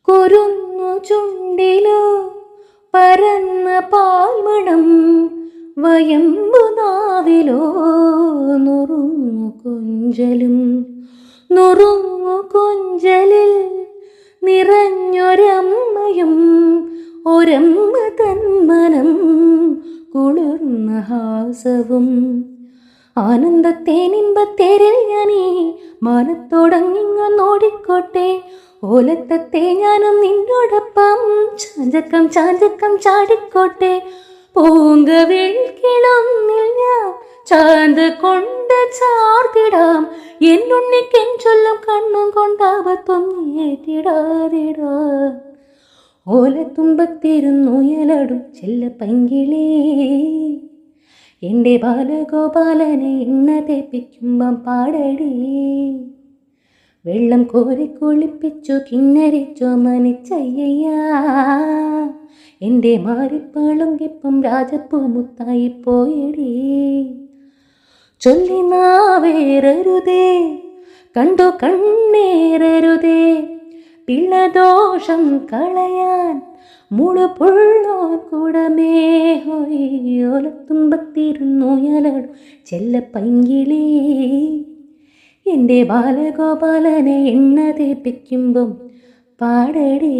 കുരുന്നു ചുണ്ടിലോ പരന്ന പാൽമണം, വയമ്പു നാവിലോ നുറുങ്ങു കൊഞ്ചലും. നുറുങ്ങു കൊഞ്ചലിൽ നിറഞ്ഞൊരമ്മയും ഒരമ്മ തന്മനം കുളിർന്ന ഹാസവും. ആനന്ദത്തേനിമ്പത്തേരിൽ ഞാനീ മാനത്തോടങ്ങിങ്ങോടിക്കോട്ടെ. ഓലത്തത്തെ ഞാനും നിന്നോടൊപ്പം ചാഞ്ചക്കം ചാഞ്ചക്കം ചാടിക്കോട്ടെ. പൂങ്കവിൾ കിളന്നിൽ ഞാൻ ചാന്ത് കൊണ്ട് ചാർത്തിടാം. എന്നുണ്ണിക്കെൻ ചൊല്ലും കണ്ണും കൊണ്ടാവത്തൊന്നേറ്റിടാതിടാ. ഓലത്തുമ്പത്തിരുന്നുയലടും ചെല്ല പൈങ്കിളി, എൻ്റെ ബാലഗോപാലനെ എണ്ണ തേപ്പിക്കുമ്പം പാടടി. വെള്ളം കോരി കുളിപ്പിച്ചു കിന്നരിച്ചോ മനിച്ചയ്യ. എൻ്റെ മാറിപ്പാളുങ്കിപ്പം രാജപ്പൂ മുത്തായി പോയടി. ചൊല്ലി നാവേറരുതേ, കണ്ടു കണ്ണേറരുതേ, പിള്ളദോഷം കളയാൻ മുളുപുള്ളോ കുടമേ. ഓലത്തുമ്പത്തിരുന്നുയലടും ചെല്ല പൈങ്കിളി, എൻ്റെ ബാലഗോപാലനെ എണ്ണ തേപ്പിക്കുമ്പം പാടടി.